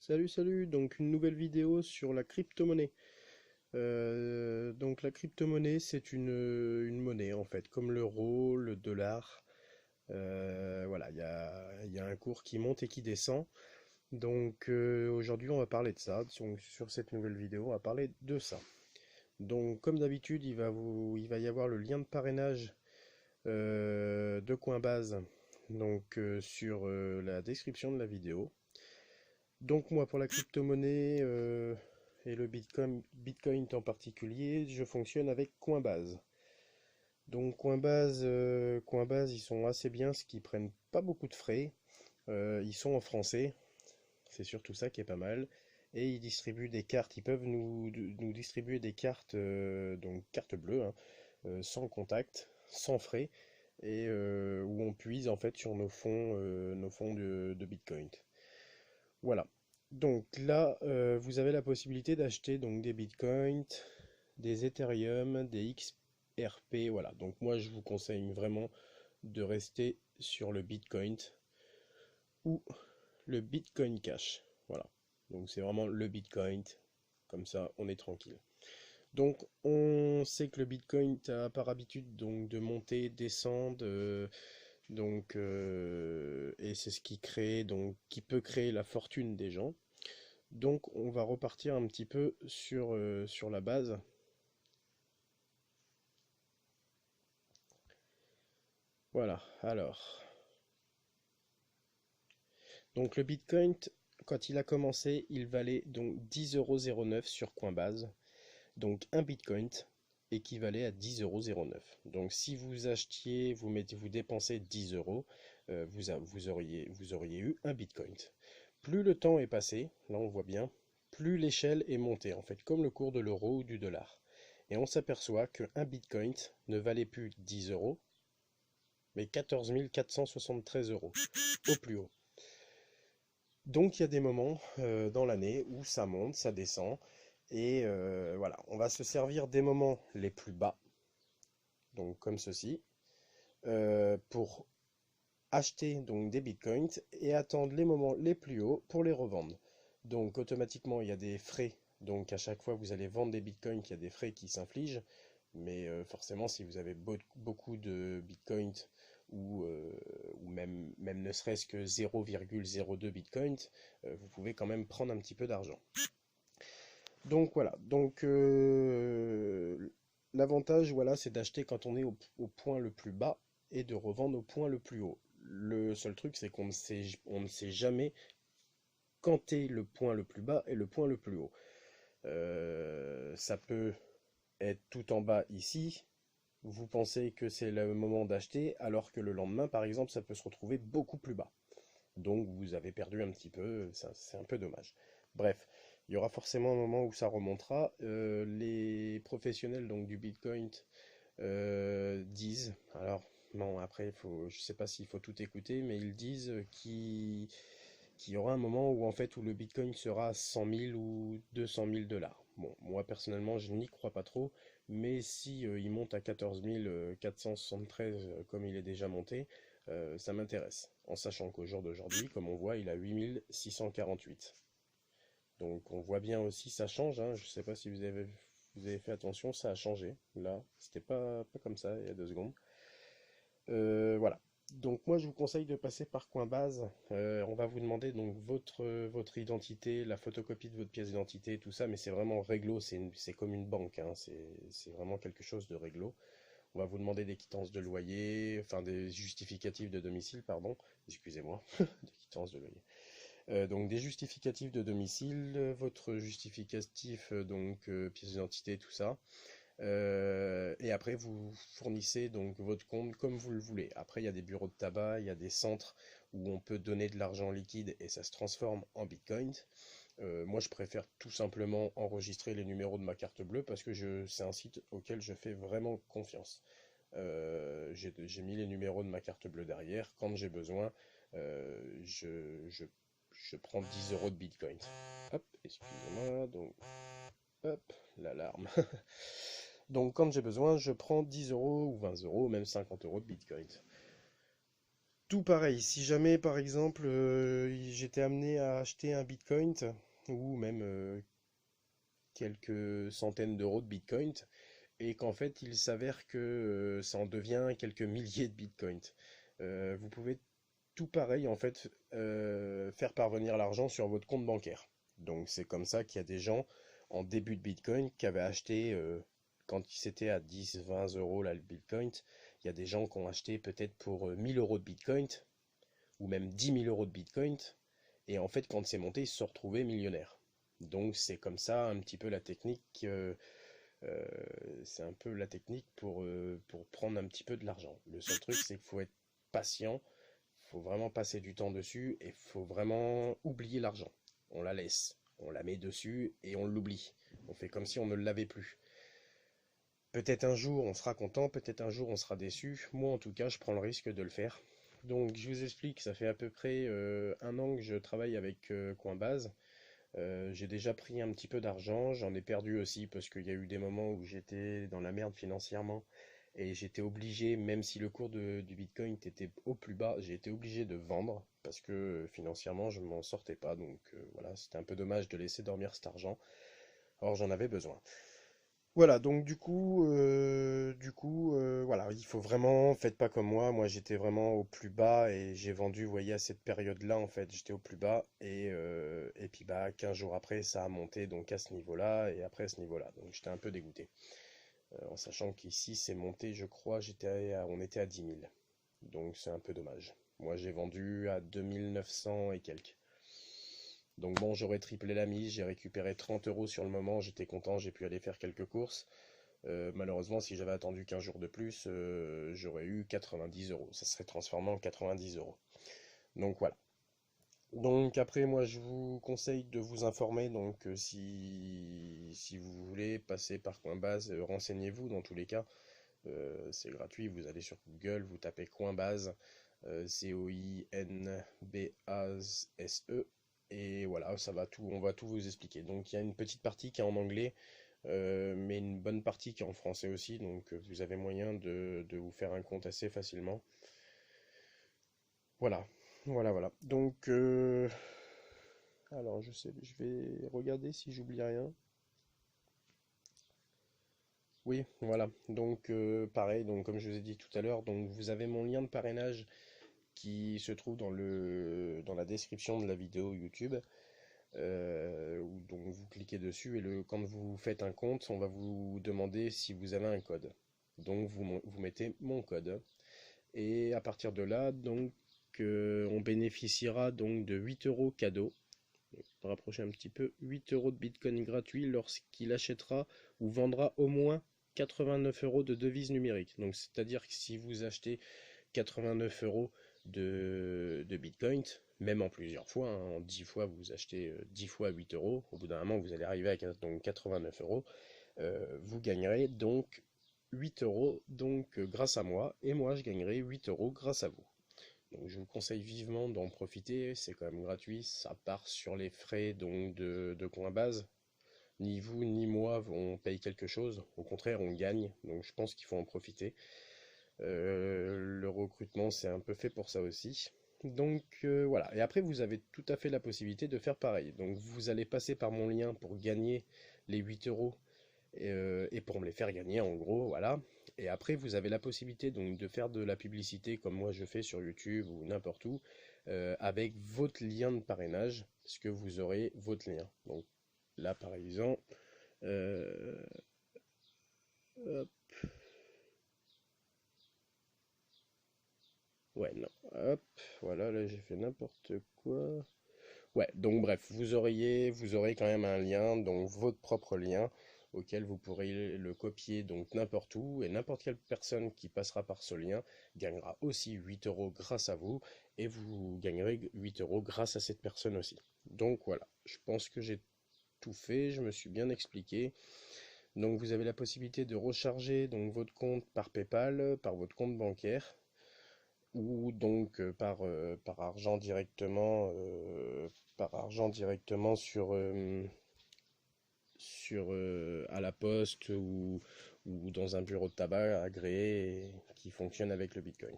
Salut, donc une nouvelle vidéo sur la crypto-monnaie. Donc la crypto-monnaie, c'est une monnaie en fait, comme l'euro, le dollar. Voilà, il y a un cours qui monte et qui descend. Donc aujourd'hui, on va parler de ça. Sur cette nouvelle vidéo, on va parler de ça. Donc comme d'habitude, il va y avoir le lien de parrainage de Coinbase donc sur la description de la vidéo. Donc moi pour la crypto-monnaie et le Bitcoin en particulier, je fonctionne avec Coinbase. Donc Coinbase, ils sont assez bien, ce qui prennent pas beaucoup de frais. Ils sont en français, c'est surtout ça qui est pas mal. Et ils distribuent des cartes, ils peuvent nous distribuer des cartes, donc cartes bleues, hein, sans contact, sans frais, et où on puise en fait sur nos fonds de Bitcoin. Voilà. Donc là, vous avez la possibilité d'acheter donc des bitcoins, des Ethereum, des XRP. Voilà. Donc moi, je vous conseille vraiment de rester sur le Bitcoin ou le Bitcoin Cash. Voilà. Donc c'est vraiment le Bitcoin. Comme ça, on est tranquille. Donc on sait que le Bitcoin a par habitude donc de monter, descendre, et c'est ce qui crée donc qui peut créer la fortune des gens. Donc on va repartir un petit peu sur la base. Voilà, alors. Donc le Bitcoin, quand il a commencé, il valait donc 10,09 € sur Coinbase. Donc un Bitcoin équivalait à 10,09 €. Donc si vous achetiez, vous dépensez 10 euros, vous auriez eu un Bitcoin. Plus le temps est passé, là on voit bien, plus l'échelle est montée, en fait, comme le cours de l'euro ou du dollar. Et on s'aperçoit qu'un Bitcoin ne valait plus 10 euros, mais 14 473 euros, au plus haut. Donc il y a des moments dans l'année où ça monte, ça descend, et voilà, on va se servir des moments les plus bas, donc comme ceci, pour acheter donc des bitcoins et attendre les moments les plus hauts pour les revendre. Donc automatiquement il y a des frais, donc à chaque fois vous allez vendre des bitcoins, il y a des frais qui s'infligent, mais forcément si vous avez beaucoup de bitcoins ou même ne serait-ce que 0,02 bitcoins, vous pouvez quand même prendre un petit peu d'argent. Donc voilà, donc l'avantage voilà, c'est d'acheter quand on est au point le plus bas et de revendre au point le plus haut. Le seul truc, c'est on ne sait jamais quand est le point le plus bas et le point le plus haut. Ça peut être tout en bas ici, vous pensez que c'est le moment d'acheter, alors que le lendemain, par exemple, ça peut se retrouver beaucoup plus bas. Donc vous avez perdu un petit peu, c'est un peu dommage. Bref, il y aura forcément un moment où ça remontera. Les professionnels donc du Bitcoin disent, alors non, après je sais pas s'il faut tout écouter, mais ils disent qu'il y aura un moment où en fait où le Bitcoin sera à 100 000 ou 200 000 dollars. Bon, moi personnellement je n'y crois pas trop, mais si il monte à 14 473 comme il est déjà monté, ça m'intéresse. En sachant qu'au jour d'aujourd'hui, comme on voit, il a 8 648. Donc on voit bien aussi, ça change, hein. Je sais pas si vous avez fait attention, ça a changé. Là, c'était pas comme ça il y a 2 secondes. Voilà. Donc moi je vous conseille de passer par Coinbase. On va vous demander donc votre identité, la photocopie de votre pièce d'identité, tout ça, mais c'est vraiment réglo, c'est comme une banque, hein. C'est vraiment quelque chose de réglo. On va vous demander des quittances de loyer, enfin des justificatifs de domicile, pardon, excusez-moi, des quittances de loyer. Donc des justificatifs de domicile, votre justificatif, pièce d'identité, tout ça. Et après, vous fournissez donc votre compte comme vous le voulez. Après, il y a des bureaux de tabac, il y a des centres où on peut donner de l'argent liquide et ça se transforme en bitcoin. Moi, je préfère tout simplement enregistrer les numéros de ma carte bleue parce que c'est un site auquel je fais vraiment confiance. J'ai mis les numéros de ma carte bleue derrière. Quand j'ai besoin, je prends 10 euros de bitcoin. Hop, excusez-moi, donc, hop, l'alarme. Donc quand j'ai besoin, je prends 10 euros ou 20 euros, même 50 euros de bitcoin. tout pareil. Si jamais, par exemple, j'étais amené à acheter un Bitcoin, ou même quelques centaines d'euros de Bitcoin, et qu'en fait, il s'avère que ça en devient quelques milliers de Bitcoin. Vous pouvez tout pareil, en fait, faire parvenir l'argent sur votre compte bancaire. Donc c'est comme ça qu'il y a des gens en début de Bitcoin qui avaient acheté, quand c'était à 10, 20 € là, le Bitcoin, il y a des gens qui ont acheté peut-être pour 1000 euros de Bitcoin, ou même 10 000 € de Bitcoin, et en fait quand c'est monté, ils se sont retrouvés millionnaires. Donc c'est comme ça un petit peu la technique, euh, c'est un peu la technique pour prendre un petit peu de l'argent. Le seul truc c'est qu'il faut être patient, faut vraiment passer du temps dessus et faut vraiment oublier l'argent. On la laisse, on la met dessus et on l'oublie. On fait comme si on ne l'avait plus. Peut-être un jour on sera content, peut-être un jour on sera déçu. Moi en tout cas, je prends le risque de le faire. Donc je vous explique, ça fait à peu près 1 an que je travaille avec Coinbase. J'ai déjà pris un petit peu d'argent, j'en ai perdu aussi parce qu'il y a eu des moments où j'étais dans la merde financièrement et j'étais obligé, même si le cours du Bitcoin était au plus bas, j'ai été obligé de vendre parce que financièrement je m'en sortais pas. Donc voilà, c'était un peu dommage de laisser dormir cet argent. Or j'en avais besoin. Voilà, donc voilà, il faut vraiment, faites pas comme moi. Moi, j'étais vraiment au plus bas et j'ai vendu, vous voyez, à cette période-là, en fait, j'étais au plus bas et puis bah 15 jours après, ça a monté donc à ce niveau-là et après à ce niveau-là. Donc j'étais un peu dégoûté, en sachant qu'ici c'est monté, je crois, on était à 10 000. Donc c'est un peu dommage. Moi, j'ai vendu à 2 900 et quelques. Donc bon, j'aurais triplé la mise, j'ai récupéré 30 € sur le moment, j'étais content, j'ai pu aller faire quelques courses. Malheureusement, si j'avais attendu 15 jours de plus, j'aurais eu 90 €. Ça serait transformé en 90 €. Donc voilà. Donc après, moi, je vous conseille de vous informer. Donc si vous voulez passer par Coinbase, renseignez-vous dans tous les cas. C'est gratuit. Vous allez sur Google, vous tapez Coinbase, Coinbase. Et voilà, ça va tout, on va tout vous expliquer. Donc il y a une petite partie qui est en anglais. Mais une bonne partie qui est en français aussi, donc vous avez moyen de vous faire un compte assez facilement. Voilà, voilà. Donc, alors je vais regarder si j'oublie rien. Oui, voilà. Donc, pareil, donc comme je vous ai dit tout à l'heure, donc vous avez mon lien de parrainage qui se trouve dans la description de la vidéo YouTube. Donc vous cliquez dessus et quand vous faites un compte, on va vous demander si vous avez un code. Donc vous mettez mon code. Et à partir de là, donc on bénéficiera donc de 8 € cadeau. Pour rapprocher un petit peu, 8 € de Bitcoin gratuit lorsqu'il achètera ou vendra au moins 89 € de devises numériques. Donc c'est-à-dire que si vous achetez 89 € de Bitcoin, même en plusieurs fois, hein, en 10 fois, vous achetez 10 fois 8 €, au bout d'un moment, vous allez arriver à donc 89 €, vous gagnerez donc 8 € donc, grâce à moi, et moi, je gagnerai 8 € grâce à vous. Donc je vous conseille vivement d'en profiter, c'est quand même gratuit, ça part sur les frais donc de Coinbase. Ni vous ni moi on paye quelque chose, au contraire on gagne, donc je pense qu'il faut en profiter. Le recrutement, c'est un peu fait pour ça aussi. Donc voilà. Et après, vous avez tout à fait la possibilité de faire pareil. Donc vous allez passer par mon lien pour gagner les 8 € et pour me les faire gagner en gros, voilà. Et après, vous avez la possibilité donc de faire de la publicité comme moi je fais sur YouTube ou n'importe où avec votre lien de parrainage, parce que vous aurez votre lien. Donc là, par exemple, euh, hop, ouais, non, hop, voilà, là j'ai fait n'importe quoi. Ouais, donc bref, vous aurez quand même un lien, donc votre propre lien, auquel vous pourrez le copier donc n'importe où, et n'importe quelle personne qui passera par ce lien gagnera aussi 8 € grâce à vous, et vous gagnerez 8 € grâce à cette personne aussi. Donc voilà, je pense que j'ai tout fait, je me suis bien expliqué. Donc vous avez la possibilité de recharger donc votre compte par PayPal, par votre compte bancaire, ou donc par argent directement à la poste ou dans un bureau de tabac agréé qui fonctionne avec le Bitcoin.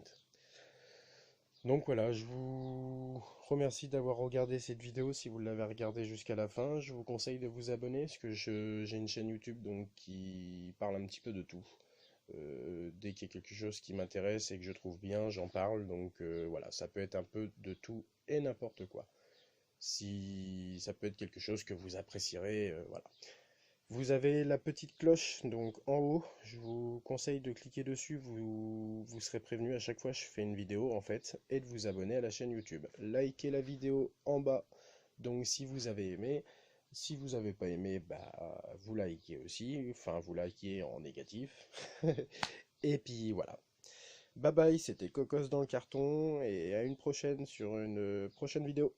Donc voilà, je vous remercie d'avoir regardé cette vidéo si vous l'avez regardée jusqu'à la fin. Je vous conseille de vous abonner parce que j'ai une chaîne YouTube donc qui parle un petit peu de tout. Dès qu'il y a quelque chose qui m'intéresse et que je trouve bien, j'en parle. Donc voilà, ça peut être un peu de tout et n'importe quoi. Si ça peut être quelque chose que vous apprécierez, voilà. Vous avez la petite cloche donc en haut, je vous conseille de cliquer dessus, vous serez prévenu à chaque fois que je fais une vidéo en fait, et de vous abonner à la chaîne YouTube. Likez la vidéo en bas, donc si vous avez aimé, si vous n'avez pas aimé, bah vous likez aussi, enfin vous likez en négatif, et puis voilà. Bye bye, c'était Cocos dans le carton, et à une prochaine sur une prochaine vidéo.